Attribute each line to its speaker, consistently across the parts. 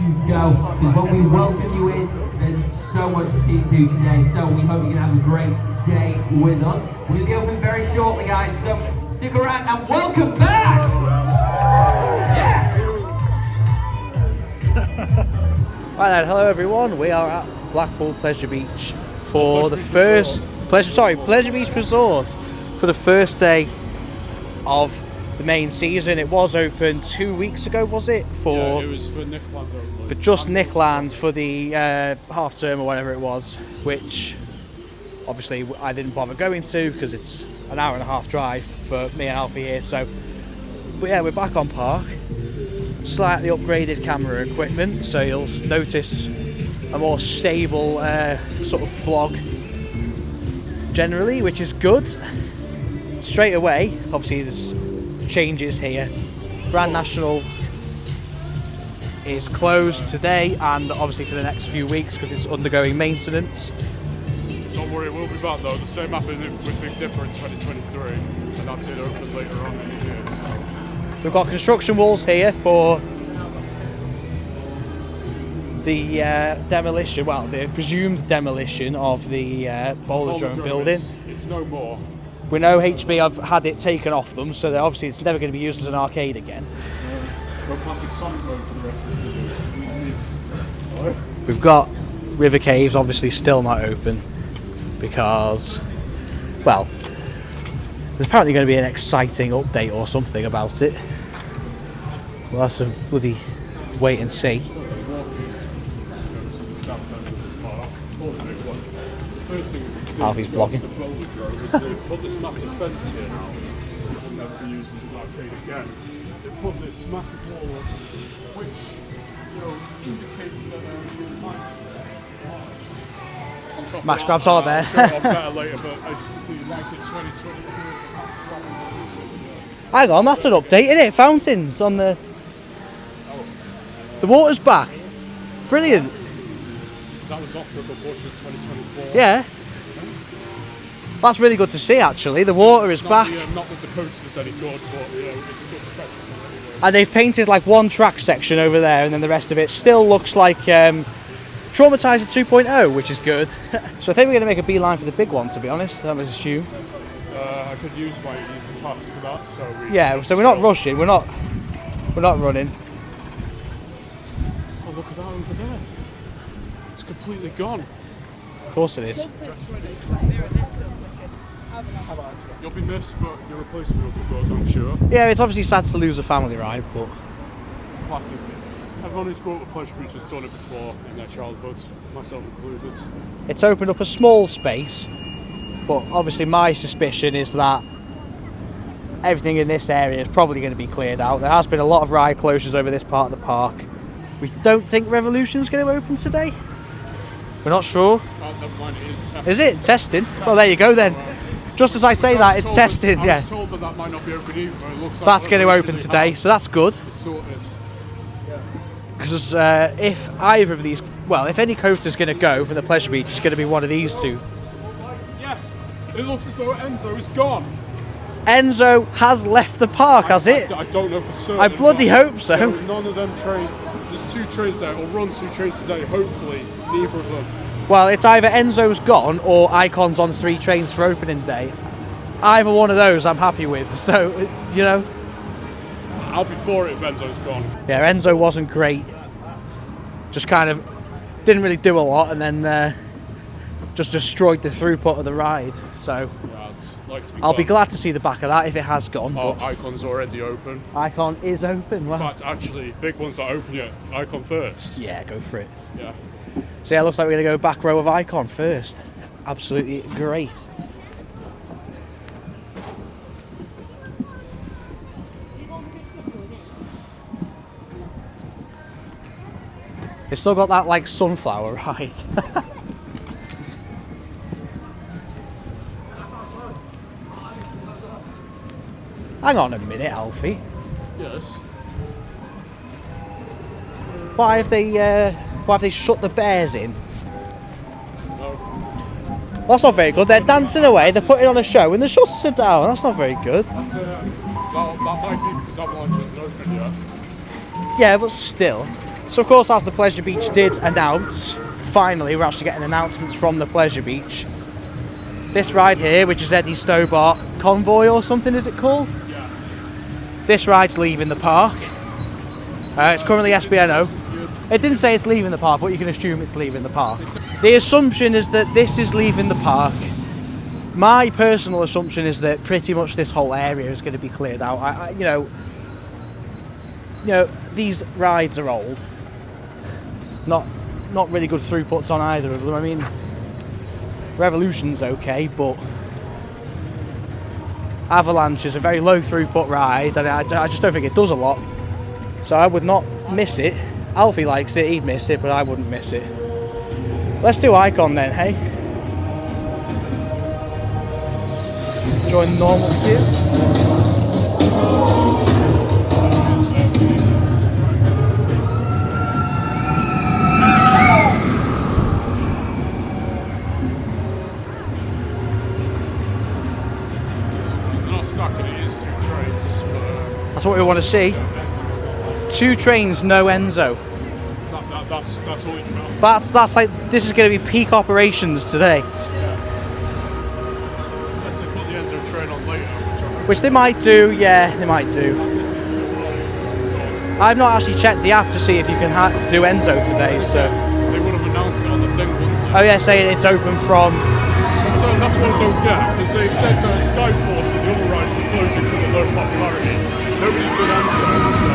Speaker 1: to go. Because when we welcome you in, there's so much to see and do today. So we hope you're going to have a great day with us. We're going to be open very shortly, guys. So stick around and welcome back! Yeah!
Speaker 2: Right then, hello everyone. We are at Blackpool Pleasure Beach for the first Pleasure Beach Resort for the first day of the main season. It was open 2 weeks ago, was it?
Speaker 3: Yeah, it was for Nickland only.
Speaker 2: For just Nickland for the half term or whatever it was, which obviously I didn't bother going to because it's an hour and a half drive for me and Alfie here. So, but yeah, we're back on park. Slightly upgraded camera equipment, so you'll notice a more stable sort of vlog generally, which is good. Straight away, obviously there's changes here. Grand National is closed today and obviously for the next few weeks because it's undergoing maintenance.
Speaker 3: Don't worry, we'll be back though. The same happened with Big Dipper in 2023 and that did open later on in the year. So.
Speaker 2: We've got construction walls here for the demolition, well, the presumed demolition of the bowler drone building.
Speaker 3: It's no more.
Speaker 2: We know HB have had it taken off them, so obviously it's never going to be used as an arcade again. We've got River Caves obviously still not open because, well, there's apparently going to be an exciting update or something about it. We'll have to bloody wait and see. Alfie's vlogging.
Speaker 3: Put this massive fence here now. This will never be used as an arcade again. They put this massive wall up, which, you know, indicates that
Speaker 2: Max grabs all there.
Speaker 3: I'll better later, but I really like it 2022.
Speaker 2: Hang on, that's an update, isn't it? Fountains on the water's back. Brilliant.
Speaker 3: That was off for a good portion of 2024.
Speaker 2: Yeah. That's really good to see, actually. The water is back.
Speaker 3: Not that the coasters any good, but yeah, it's a good professional anyway.
Speaker 2: And they've painted like one track section over there, and then the rest of it still looks like Traumatizer 2.0, which is good. So I think we're going to make a beeline for the big one, to be honest, I would assume.
Speaker 3: I could use my easy pass for that, so
Speaker 2: so we're not rushing, we're not running.
Speaker 3: Oh, look at that over there. It's completely gone.
Speaker 2: Of course it is.
Speaker 3: You'll be missed, but your replacement will be good, I'm sure.
Speaker 2: Yeah, it's obviously sad to lose a family ride, but
Speaker 3: Classic. Everyone who's gone to Pleasure Beach has done it before in their childhood, myself included.
Speaker 2: it's opened up a small space. But obviously my suspicion is that everything in this area is probably going to be cleared out. There has been a lot of ride closures over this part of the park. We don't think Revolution's going to open today. We're not sure.
Speaker 3: Never mind, it is testing.
Speaker 2: Is it? Testing? Well, there you go then. Just as I say that, it's testing,
Speaker 3: I
Speaker 2: yeah.
Speaker 3: was told that might not be open either, but it looks like
Speaker 2: That's going to open today, so that's good.
Speaker 3: It's sorted.
Speaker 2: Because if either of these, well, if any coaster's going to go from the Pleasure Beach, it's going to be one of these two.
Speaker 3: Yes, it looks as though Enzo is gone.
Speaker 2: Enzo has left the park, has it?
Speaker 3: I don't know for certain.
Speaker 2: I bloody hope so.
Speaker 3: None of them train. There's two trains there, or run two trains today. Hopefully, neither of them.
Speaker 2: Well, it's either Enzo's gone or Icon's on 3 trains for opening day. Either one of those I'm happy with, so, you know.
Speaker 3: I'll be for it if Enzo's gone.
Speaker 2: Yeah, Enzo wasn't great. Just kind of didn't really do a lot and then just destroyed the throughput of the ride. So
Speaker 3: Yeah, like to be
Speaker 2: I'll be
Speaker 3: gone.
Speaker 2: glad to see the back of that if it has gone.
Speaker 3: Oh,
Speaker 2: But
Speaker 3: Icon's already open.
Speaker 2: Icon is open.
Speaker 3: In
Speaker 2: Wow.
Speaker 3: fact, actually, big ones that open yet. Icon first.
Speaker 2: Yeah, go for it.
Speaker 3: Yeah.
Speaker 2: So yeah, it looks like we're going to go back row of Icon first. Absolutely great. It's still got that like sunflower ride. Hang on a minute, Alfie.
Speaker 3: Yes.
Speaker 2: Why have they shut the bears in?
Speaker 3: No.
Speaker 2: That's not very good. They're dancing away, they're putting on a show, and the shutters are down. That's not very good.
Speaker 3: That's, that might be because Avalanche isn't open yet.
Speaker 2: Yeah, but still. So of course, as the Pleasure Beach did announce, finally we're actually getting announcements from the Pleasure Beach. This ride here, which is Eddie Stobart Convoy or something, is it called?
Speaker 3: Yeah.
Speaker 2: This ride's leaving the park. It's currently SBNO. It didn't say it's leaving the park, but you can assume it's leaving the park. The assumption is that this is leaving the park. My personal assumption is that pretty much this whole area is going to be cleared out. You know, these rides are old. Not really good throughputs on either of them. I mean, Revolution's okay, but Avalanche is a very low throughput ride, and I just don't think it does a lot. So I would not miss it. Alfie likes it, he'd miss it, but I wouldn't miss it. Let's do Icon then, hey? Join the normal queue.
Speaker 3: Not stuck in it is 2 trains.
Speaker 2: That's what we want to see. 2 trains, no Enzo.
Speaker 3: That's all you know.
Speaker 2: That's like, this is going to be peak operations today.
Speaker 3: Unless they put the Enzo train on later,
Speaker 2: Which they might do, yeah, they might do. I've not actually checked the app to see if you can do Enzo today, so.
Speaker 3: they would have announced it on the thing, wouldn't they?
Speaker 2: Oh yeah, saying it's open from.
Speaker 3: That's what I don't get, because they said that Skyforce and the other rides were closing because of low popularity. Nobody did Enzo, so.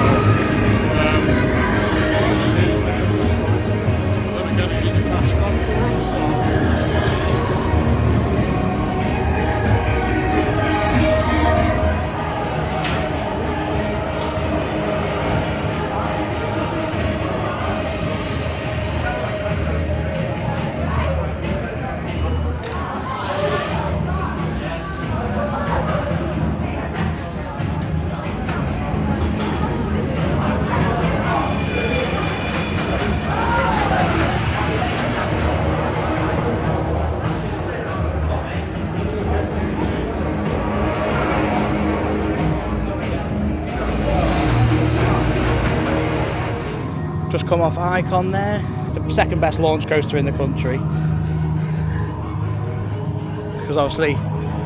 Speaker 2: Just come off Icon there. It's the second best launch coaster in the country. Because obviously,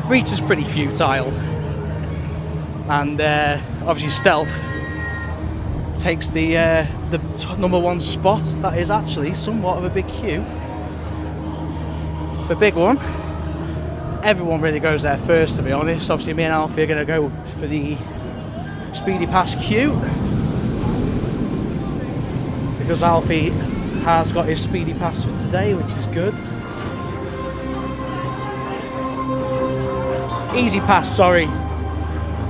Speaker 2: Rita's pretty futile. And obviously Stealth takes the number 1 spot. That is actually somewhat of a big queue. For big one. Everyone really goes there first, to be honest. Obviously me and Alfie are going to go for the Speedy Pass queue. Because Alfie has got his Speedy Pass for today, which is good. Easy Pass, sorry.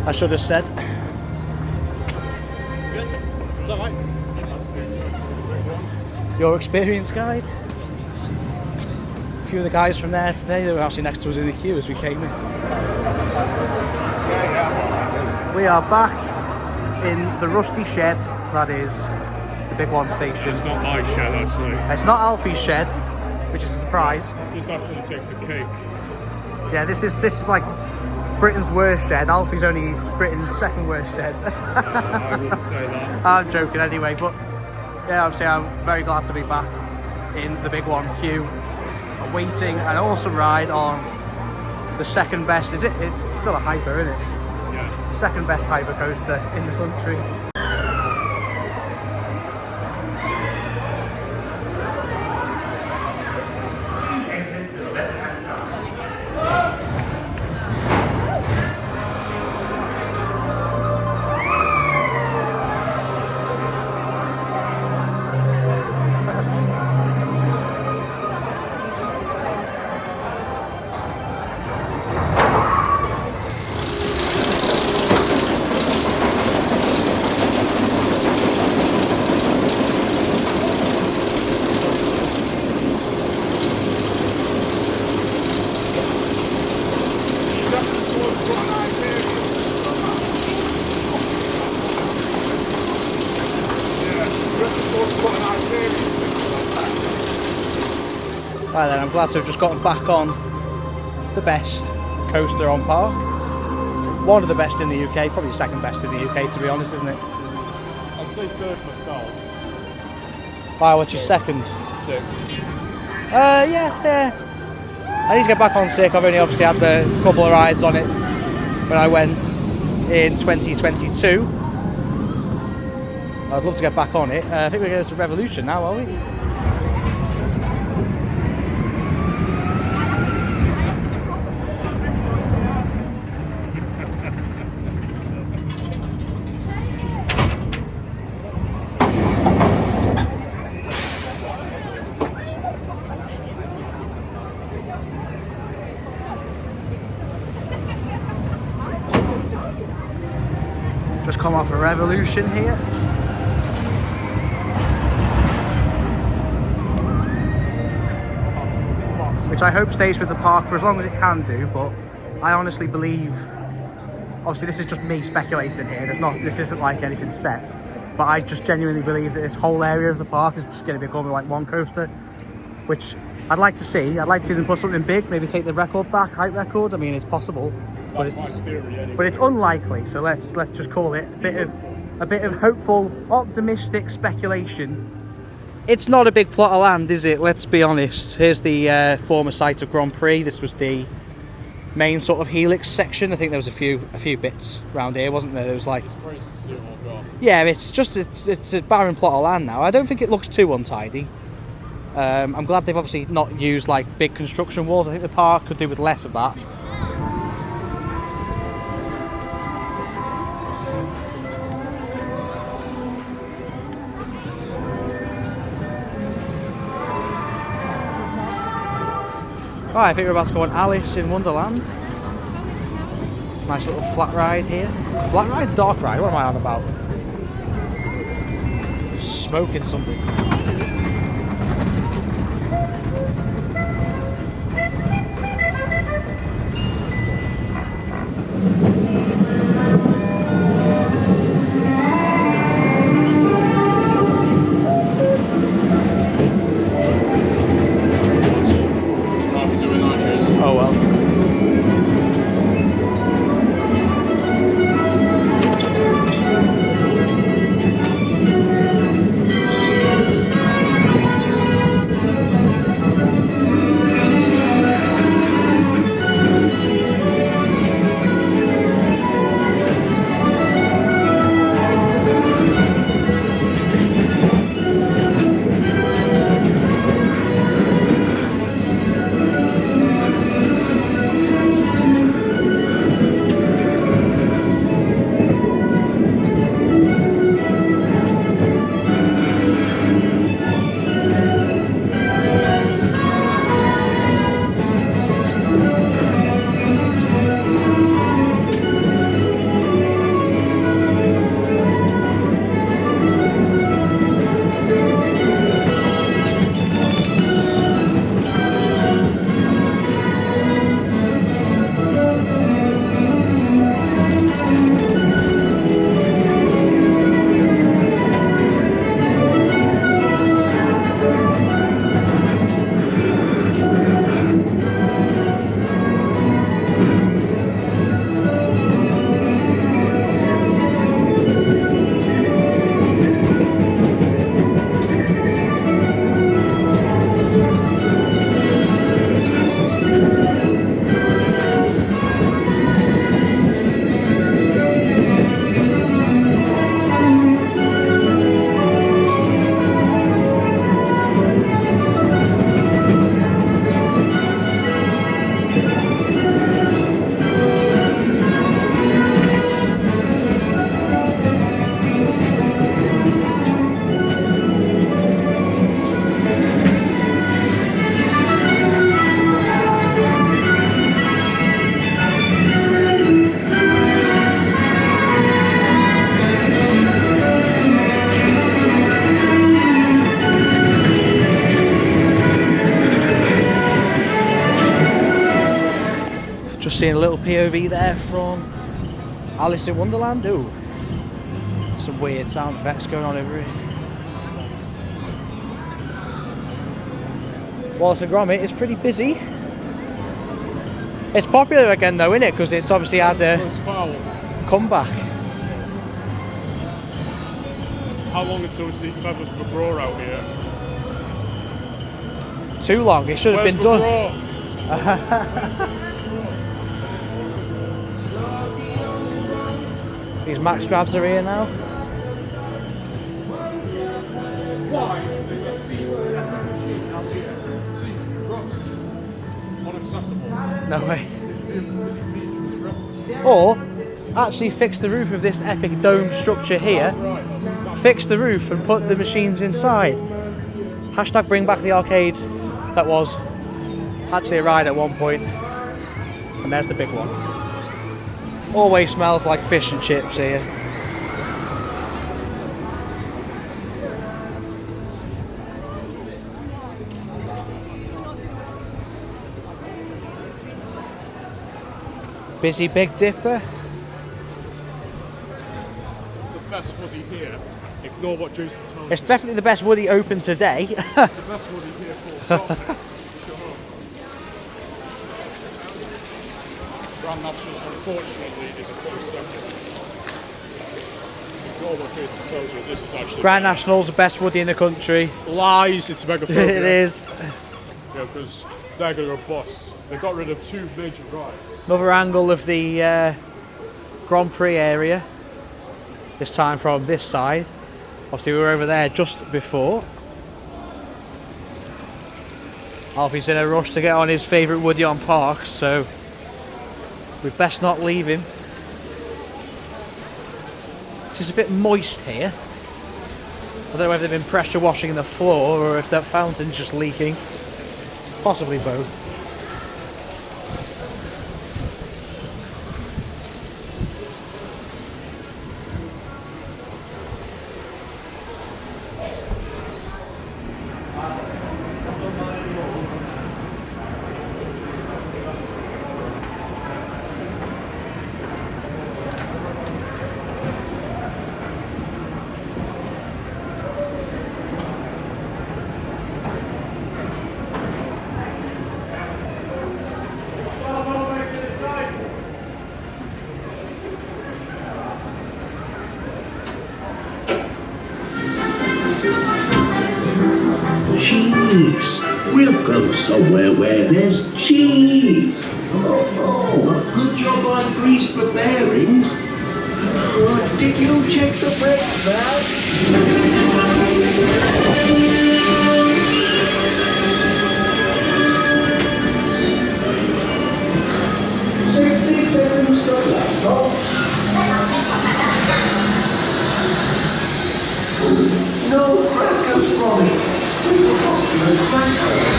Speaker 2: I should have said.
Speaker 3: Good. Is that right?
Speaker 2: Your experience guide? A few of the guys from there today, they were actually next to us in the queue as we came in. We are back in the rusty shed, that is the Big One station.
Speaker 3: It's not my shed, actually.
Speaker 2: It's not Alfie's shed, which is a surprise.
Speaker 3: This actually takes a cake.
Speaker 2: Yeah, this is like Britain's worst shed. Alfie's only Britain's second worst shed.
Speaker 3: I wouldn't say that.
Speaker 2: I'm joking anyway, but yeah, obviously I'm very glad to be back in the Big One queue, awaiting an awesome ride on the second best. Is it? It's still a hyper, isn't it?
Speaker 3: Yeah.
Speaker 2: Second best hyper coaster in the country. Right then, I'm glad to have just gotten back on the best coaster on park. One of the best in the UK, probably second best in the UK to be honest, isn't it?
Speaker 3: I'd say third myself.
Speaker 2: Why, what's your second?
Speaker 3: 6.
Speaker 2: Yeah. I need to get back on sick. I've only obviously had the couple of rides on it when I went in 2022. I'd love to get back on it. I think we're going to Revolution now, are we? Just come off a Revolution here. Which I hope stays with the park for as long as it can do, but I honestly believe, obviously this is just me speculating here, this isn't like anything set, but I just genuinely believe that this whole area of the park is just going to become like one coaster, which I'd like to see. I'd like to see them put something big, maybe take the record back, height record. I mean, it's possible, but it's unlikely. So let's just call it a bit of hopeful, optimistic speculation. It's not a big plot of land, is it? Let's be honest. Here's the former site of Grand Prix. This was the main sort of helix section. I think there was a few bits around here, wasn't there? There was like, yeah, it's a barren plot of land now. I don't think it looks too untidy. I'm glad they've obviously not used like big construction walls. I think the park could do with less of that. Right, I think we're about to go on Alice in Wonderland. Nice little flat ride here. Flat ride? Dark ride? What am I on about? Smoking something. Oh well. Just seeing a little POV there from Alice in Wonderland. Ooh, some weird sound effects going on over here. Wallace and Gromit is pretty busy. It's popular again though, isn't it? Because it's obviously had a comeback.
Speaker 3: How long until we see Feathers for Bro out here?
Speaker 2: too long. It should have been done. These max grabs are here now.
Speaker 3: Why? They got these machines out here. See, Ross, unacceptable.
Speaker 2: No way. Or actually fix the roof of this epic dome structure here. Fix the roof and put the machines inside. Hashtag bring back the arcade that was actually a ride at one point. And there's the big one. Always smells like fish and chips here. Busy Big Dipper.
Speaker 3: The best woody here. Ignore what Jason told me.
Speaker 2: It's definitely the best woody open today.
Speaker 3: The best woody here for Grand Nationals, unfortunately, is a close second. Ignore what Jason tells you. This is actually
Speaker 2: Grand National's the best woody in the country.
Speaker 3: lies. It's mega.
Speaker 2: It is.
Speaker 3: Yeah, because they're going to go bust. They got rid of 2 major rides.
Speaker 2: Another angle of the Grand Prix area. This time from this side. Obviously we were over there just before. Alfie's in a rush to get on his favourite woody on park, so we best not leave him. It's just a bit moist here. I don't know whether they've been pressure washing the floor or if that fountain's just leaking. Possibly both.
Speaker 4: Cheese. We'll go somewhere where there's cheese. Oh, good job I greased the bearings. Did you check the brakes valve? 60 seconds to blast off. No crackers, Ronnie. We forgot to make crackers.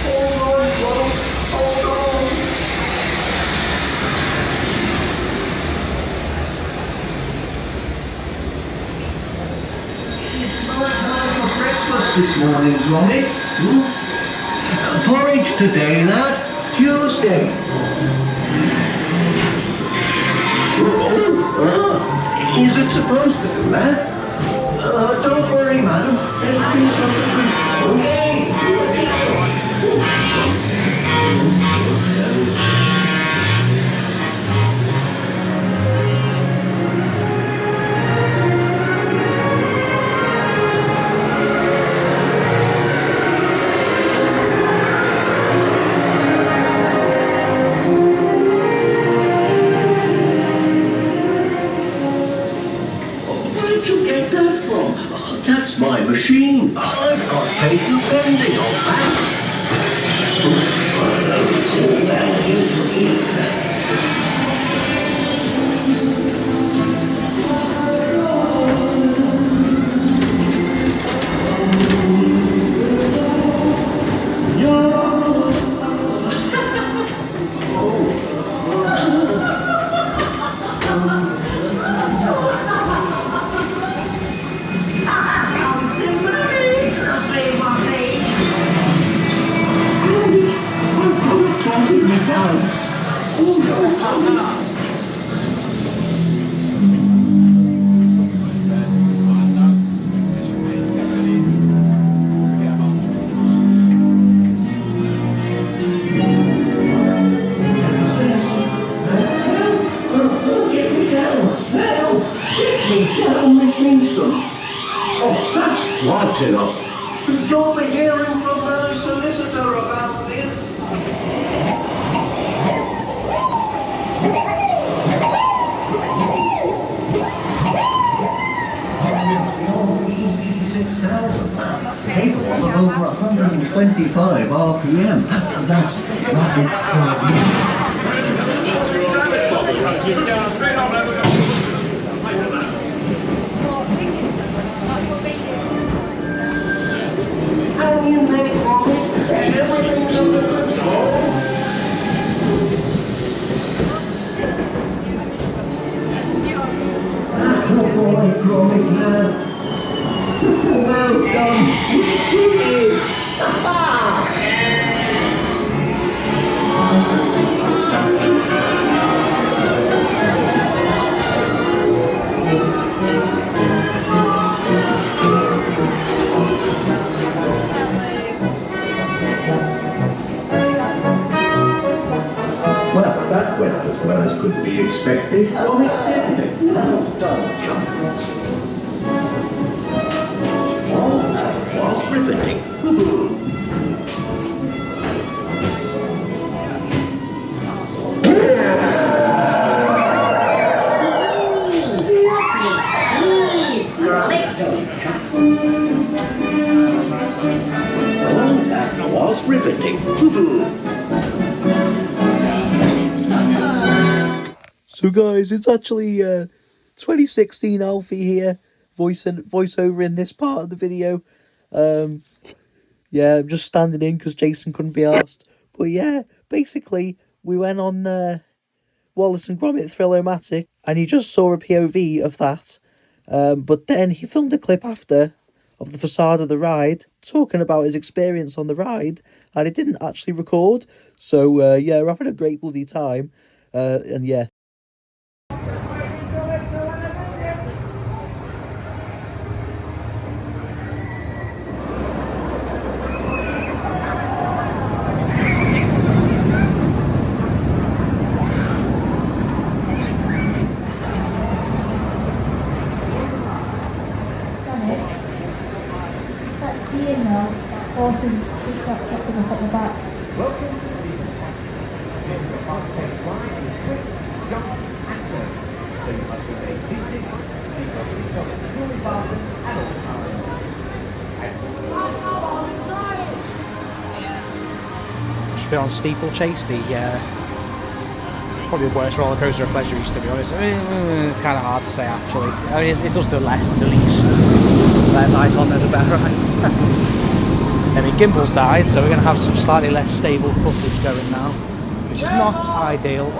Speaker 4: Hold on, Ron. Hold on. It's not time for breakfast this morning, Ronnie. Porridge today, lad. Tuesday. Is it supposed to do that? Don't worry, madam. Everything's under control. Where'd you get that from? That's my machine. I've got patent pending on that. Oh, Get on with me, son. Oh, that's quite enough. You'll be hearing from the solicitor about this. Capable of over 125 RPM. That's and you make money, and everything's under control. Good boy, Gromit man. Well done. You did it. Well, that went as well as could be expected. Oh, it didn't it? Well done, John. Oh, that was riveting. Oh, that was riveting.
Speaker 2: So guys, it's actually 2016 Alfie here, voiceover in this part of the video. Yeah, I'm just standing in because Jason couldn't be asked. But yeah, basically, we went on Wallace and Gromit Thrill-O-Matic, and he just saw a POV of that. But then he filmed a clip after of the facade of the ride, talking about his experience on the ride, and it didn't actually record. So yeah, we're having a great bloody time. And yeah.
Speaker 5: Awesome. Just got up at the back.
Speaker 6: Welcome to the This is a fast-paced ride with twists, jumps, and turns. So you must remain seated, keep your seatbelt securely fastened at all times.
Speaker 2: Just been on Steeplechase, the probably the worst roller coaster of pleasures, to be honest. I mean, kind of hard to say actually. I mean, it does the least. There's Icon, there's a better ride. I mean, Gimbal's died, so we're going to have some slightly less stable footage going now, which is not ideal.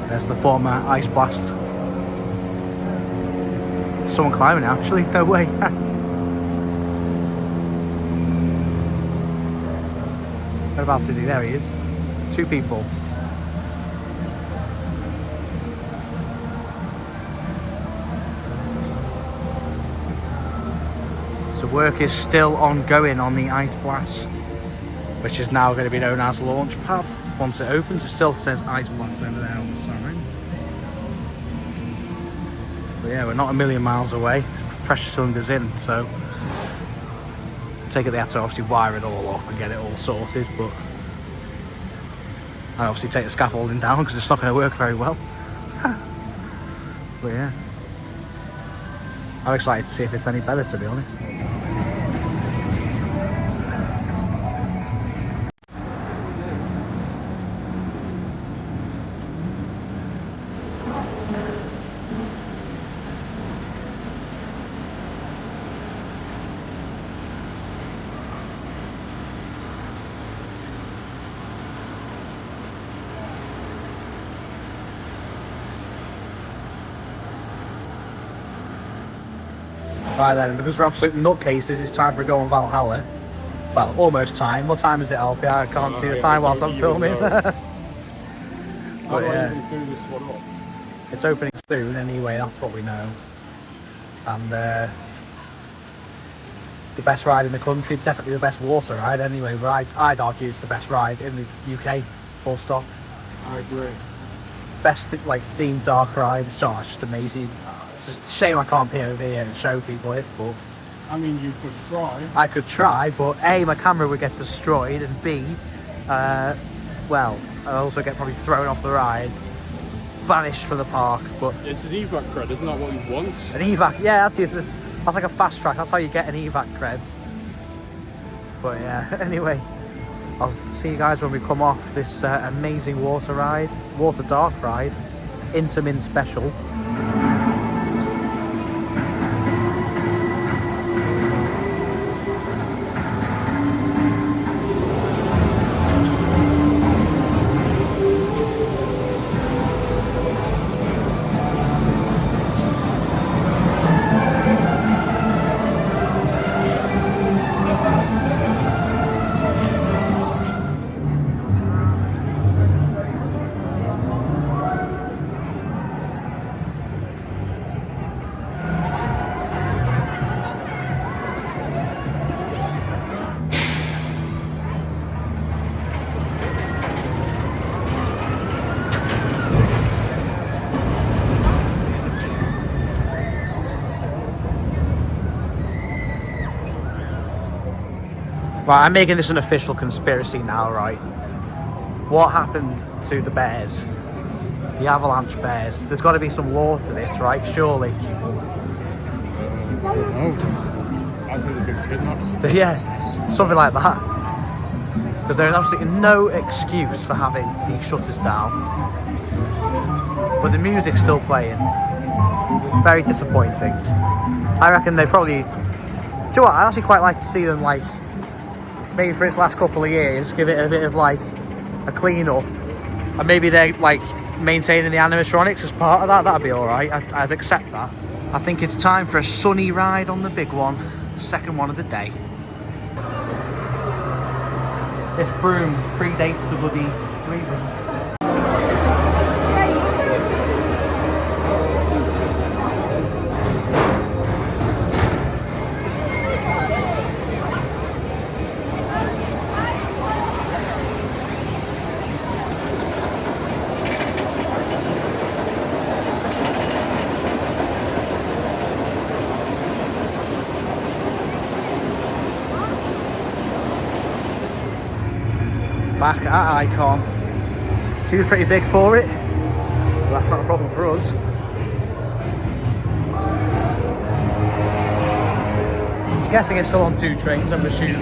Speaker 2: There's the former ice blast. Someone climbing actually, no way. Whereabouts is he? There he is. Two people. So work is still ongoing on the ice blast, which is now going to be known as launch pad. Once it opens, it still says ice blast over there on the sign. But yeah, we're not a million miles away. Pressure cylinder's in, so take it, they have to obviously wire it all up and get it all sorted, but I obviously take the scaffolding down because it's not going to work very well. But yeah, I'm excited to see if it's any better, to be honest. Right then, because we're absolute nutcases, it's time for a go on Valhalla. Well, almost time. What time is it, Alfie? I can't see the time whilst I'm filming.
Speaker 3: How
Speaker 2: But
Speaker 3: do I
Speaker 2: yeah,
Speaker 3: even do this one up?
Speaker 2: it's opening soon anyway, that's what we know. And the best ride in the country, definitely the best water ride anyway, but I'd argue it's the best ride in the UK, full stop.
Speaker 3: I agree.
Speaker 2: Best like themed dark ride, it's just amazing. It's a shame I can't be over here and show people it, but
Speaker 3: I mean, you could try.
Speaker 2: I could try, but A, my camera would get destroyed, and B, well, I'd also get probably thrown off the ride, banished from the park. But
Speaker 3: It's an evac cred, isn't that what you want?
Speaker 2: an evac, yeah, that's like a fast track, that's how you get an evac cred. But yeah, anyway, I'll see you guys when we come off this amazing water dark ride, Intermin Special. Right, I'm making this an official conspiracy now, right? What happened to the bears? The avalanche bears? There's got to be some law to this, right? Surely.
Speaker 3: I don't know. I think they've been kidnapped.
Speaker 2: Yeah, something like that. Because there is absolutely no excuse for having these shutters down. But the music's still playing. Very disappointing. I reckon they probably... Do you know what? I'd actually quite like to see them, like, maybe for its last couple of years, give it a bit of like a clean up, and maybe they're like maintaining the animatronics as part of that. That'd be all right. I'd accept that. I think it's time for a sunny ride on the big one, second one of the day. This broom predates the bloody breathing. Back at Icon. She was pretty big for it, but that's not a problem for us. I'm guessing it's still on 2 trains, I'm assuming.